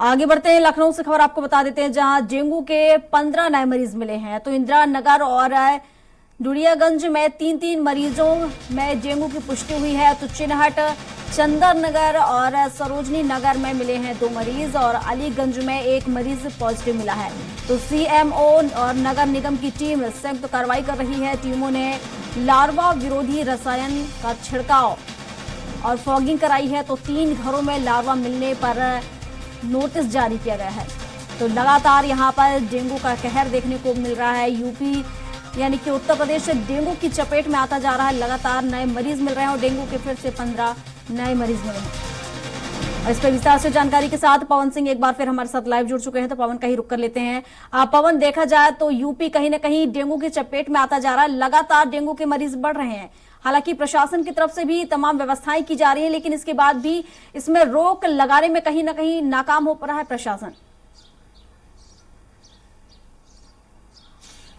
आगे बढ़ते हैं, लखनऊ से खबर आपको बता देते हैं, जहां डेंगू के 15 नए मरीज मिले हैं। तो इंदिरा नगर और डुडियागंज में 3-3 मरीजों में डेंगू की पुष्टि हुई है। तो चिन्हट, चंदर नगर और सरोजनी नगर में मिले हैं 2 मरीज और अलीगंज में 1 मरीज पॉजिटिव मिला है। तो सीएमओ और नगर निगम की टीम संयुक्त कार्रवाई कर रही है। टीमों ने लार्वा विरोधी रसायन का छिड़काव और फॉगिंग कराई है। तो 3 घरों में लार्वा मिलने पर नोटिस जारी किया गया है। तो लगातार यहां पर डेंगू का कहर देखने को मिल रहा है। यूपी यानी कि उत्तर प्रदेश डेंगू की चपेट में आता जा रहा है। लगातार नए मरीज मिल रहे हैं और डेंगू के फिर से 15 नए मरीज मिले हैं। और इस पर विस्तार से जानकारी के साथ पवन सिंह एक बार फिर हमारे साथ लाइव जुड़ चुके हैं। तो पवन, कहीं रुक कर लेते हैं। पवन, देखा जाए तो यूपी कहीं ना कहीं डेंगू की चपेट में आता जा रहा है। लगातार डेंगू के मरीज बढ़ रहे हैं। हालांकि प्रशासन की तरफ से भी तमाम व्यवस्थाएं की जा रही है, लेकिन इसके बाद भी इसमें रोक लगाने में कहीं ना कहीं नाकाम हो रहा है प्रशासन।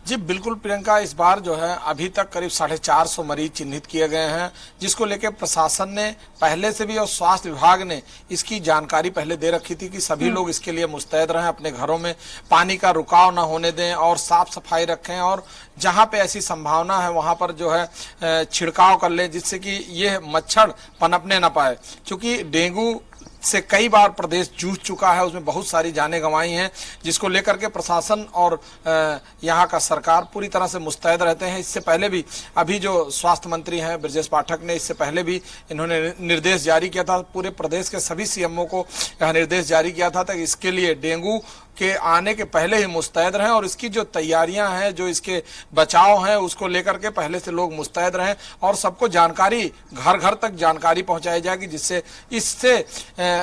जी बिल्कुल प्रियंका, इस बार जो है अभी तक करीब 450 मरीज चिन्हित किए गए हैं, जिसको लेकर प्रशासन ने पहले से भी और स्वास्थ्य विभाग ने इसकी जानकारी पहले दे रखी थी कि सभी लोग इसके लिए मुस्तैद रहें, अपने घरों में पानी का रुकाव न होने दें और साफ सफाई रखें और जहां पे ऐसी संभावना है वहां पर जो है छिड़काव कर लें, जिससे कि ये मच्छर पनपने न पाए। क्योंकि डेंगू से कई बार प्रदेश जूझ चुका है, उसमें बहुत सारी जानें गंवाई हैं, जिसको लेकर के प्रशासन और यहाँ का सरकार पूरी तरह से मुस्तैद रहते हैं। इससे पहले भी अभी जो स्वास्थ्य मंत्री हैं ब्रजेश पाठक ने, इससे पहले भी इन्होंने निर्देश जारी किया था, पूरे प्रदेश के सभी सीएमओ को यह निर्देश जारी किया था कि इसके लिए डेंगू के आने के पहले ही मुस्तैद रहें और इसकी जो तैयारियां हैं, जो इसके बचाव हैं, उसको लेकर के पहले से लोग मुस्तैद रहें और सबको जानकारी घर घर तक जानकारी पहुंचाई जाएगी, जिससे इससे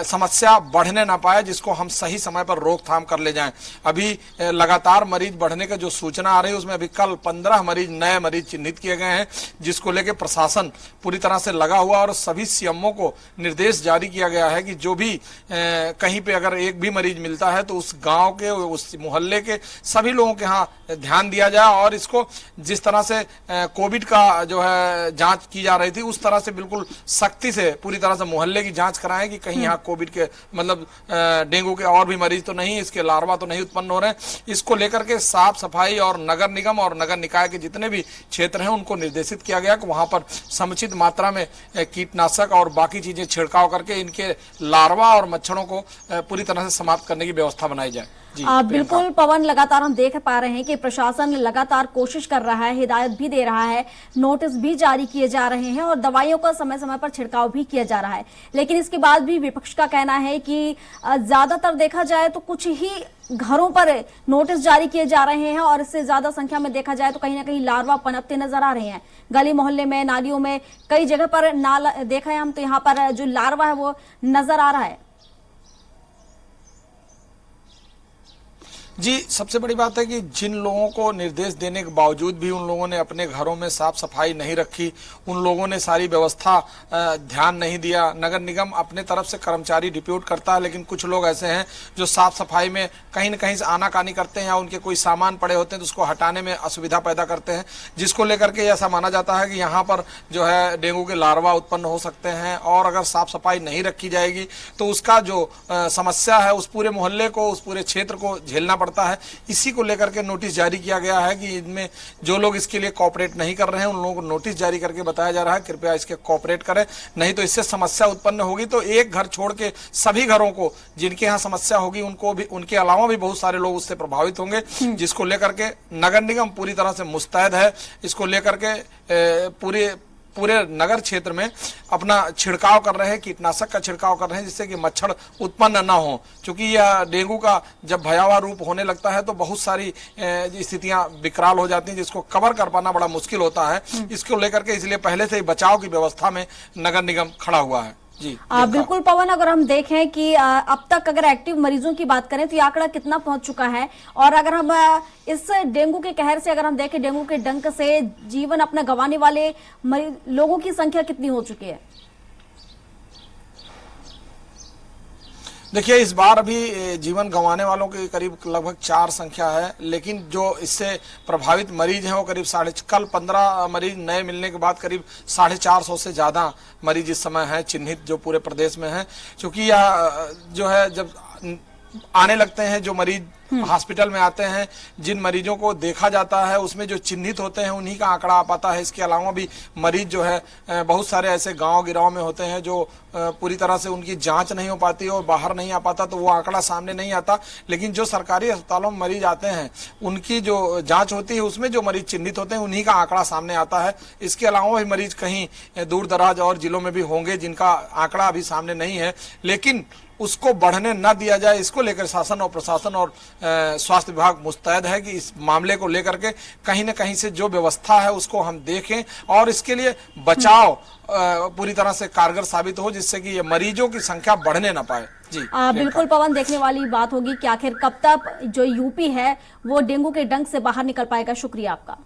समस्या बढ़ने ना पाए, जिसको हम सही समय पर रोकथाम कर ले जाएं। अभी लगातार मरीज बढ़ने का जो सूचना आ रही है, उसमें अभी कल 15 नए मरीज चिन्हित किए गए हैं, जिसको लेकर प्रशासन पूरी तरह से लगा हुआ और सभी सीएमओ को निर्देश जारी किया गया है कि जो भी कहीं पे अगर एक भी मरीज मिलता है तो उस गांव के, उस मोहल्ले के सभी लोगों के यहाँ ध्यान दिया जाए और इसको जिस तरह से कोविड का जो है जांच की जा रही थी, उस तरह से बिल्कुल सख्ती से पूरी तरह से मोहल्ले की जांच कराएं कि कहीं यहाँ कोविड के मतलब डेंगू के और भी मरीज तो नहीं, इसके लार्वा तो नहीं उत्पन्न हो रहे हैं। इसको लेकर के साफ सफाई और नगर निगम और नगर निकाय के जितने भी क्षेत्र हैं उनको निर्देशित किया गया कि वहां पर समुचित मात्रा में कीटनाशक और बाकी चीजें छिड़काव करके इनके लार्वा और मच्छरों को पूरी तरह से समाप्त करने की व्यवस्था बनाई जाए। बिल्कुल पवन, लगातार हम देख पा रहे हैं कि प्रशासन लगातार कोशिश कर रहा है, हिदायत भी दे रहा है, नोटिस भी जारी किए जा रहे हैं और दवाइयों का समय समय पर छिड़काव भी किया जा रहा है। लेकिन इसके बाद भी विपक्ष का कहना है कि ज्यादातर देखा जाए तो कुछ ही घरों पर नोटिस जारी किए जा रहे हैं और इससे ज्यादा संख्या में देखा जाए तो कहीं ना कहीं लार्वा पनपते नजर आ रहे हैं। गली मोहल्ले में, नालियों में, कई जगह पर नाला देखा है हम, तो यहाँ पर जो लार्वा है वो नजर आ रहा है। जी, सबसे बड़ी बात है कि जिन लोगों को निर्देश देने के बावजूद भी उन लोगों ने अपने घरों में साफ सफाई नहीं रखी, उन लोगों ने सारी व्यवस्था ध्यान नहीं दिया। नगर निगम अपने तरफ से कर्मचारी डिप्यूट करता है, लेकिन कुछ लोग ऐसे हैं जो साफ सफाई में कहीं न कहीं से आनाकानी करते हैं या उनके कोई सामान पड़े होते हैं तो उसको हटाने में असुविधा पैदा करते हैं, जिसको लेकर के ऐसा माना जाता है कि यहाँ पर जो है डेंगू के लार्वा उत्पन्न हो सकते हैं और अगर साफ सफाई नहीं रखी जाएगी तो उसका जो समस्या है उस पूरे मोहल्ले को, उस पूरे क्षेत्र को झेलना पड़ता है। इसी को लेकर के नोटिस जारी किया गया है कि इनमें जो लोग इसके लिए कोऑपरेट नहीं कर रहे हैं उन लोगों को नोटिस जारी करके बताया जा रहा है कृपया इसके कोऑपरेट करें, नहीं तो इससे समस्या उत्पन्न होगी। तो एक घर छोड़ के सभी घरों को जिनके यहाँ समस्या होगी उनको भी, उनके अलावा भी बहुत सारे लोग उससे प्रभावित होंगे, जिसको लेकर के नगर निगम पूरी तरह से मुस्तैद है। इसको लेकर के पूरे नगर क्षेत्र में अपना छिड़काव कर रहे हैं, कीटनाशक का छिड़काव कर रहे हैं, जिससे कि मच्छर उत्पन्न ना हो। क्योंकि यह डेंगू का जब भयावह रूप होने लगता है तो बहुत सारी स्थितियां विकराल हो जाती हैं, जिसको कवर कर पाना बड़ा मुश्किल होता है। इसको लेकर के इसलिए पहले से ही बचाव की व्यवस्था में नगर निगम खड़ा हुआ है। जी बिल्कुल पवन, अगर हम देखें कि अब तक अगर एक्टिव मरीजों की बात करें तो ये आंकड़ा कितना पहुंच चुका है, और अगर हम इस डेंगू के कहर से अगर हम देखें, डेंगू के डंक से जीवन अपना गंवाने वाले लोगों की संख्या कितनी हो चुकी है? देखिए, इस बार अभी जीवन गंवाने वालों की करीब लगभग 4 संख्या है, लेकिन जो इससे प्रभावित मरीज हैं वो करीब कल 15 मरीज नए मिलने के बाद करीब 450 से ज़्यादा मरीज इस समय हैं चिन्हित जो पूरे प्रदेश में हैं। क्योंकि यह जो है जब आने लगते हैं जो मरीज हॉस्पिटल में आते हैं, जिन मरीजों को देखा जाता है उसमें जो चिन्हित होते हैं उन्हीं का आंकड़ा आ पाता है। इसके अलावा भी मरीज जो है बहुत सारे ऐसे गांव गिराव में होते हैं जो पूरी तरह से उनकी जांच नहीं हो पाती और बाहर नहीं आ पाता, तो वो आंकड़ा सामने नहीं आता। लेकिन जो सरकारी अस्पतालों में मरीज आते हैं उनकी जो जांच होती है उसमें जो मरीज चिन्हित होते हैं उन्हीं का आंकड़ा सामने आता है। इसके अलावा भी मरीज कहीं दूर दराज और जिलों में भी होंगे जिनका आंकड़ा अभी सामने नहीं है, लेकिन उसको बढ़ने न दिया जाए, इसको लेकर शासन और प्रशासन और स्वास्थ्य विभाग मुस्तैद है कि इस मामले को लेकर के कहीं न कहीं से जो व्यवस्था है उसको हम देखें और इसके लिए बचाव पूरी तरह से कारगर साबित हो, जिससे कि ये मरीजों की संख्या बढ़ने न पाए। जी बिल्कुल पवन, देखने वाली बात होगी कि आखिर कब तक जो यूपी है वो डेंगू के डंक से बाहर निकल पाएगा। शुक्रिया आपका।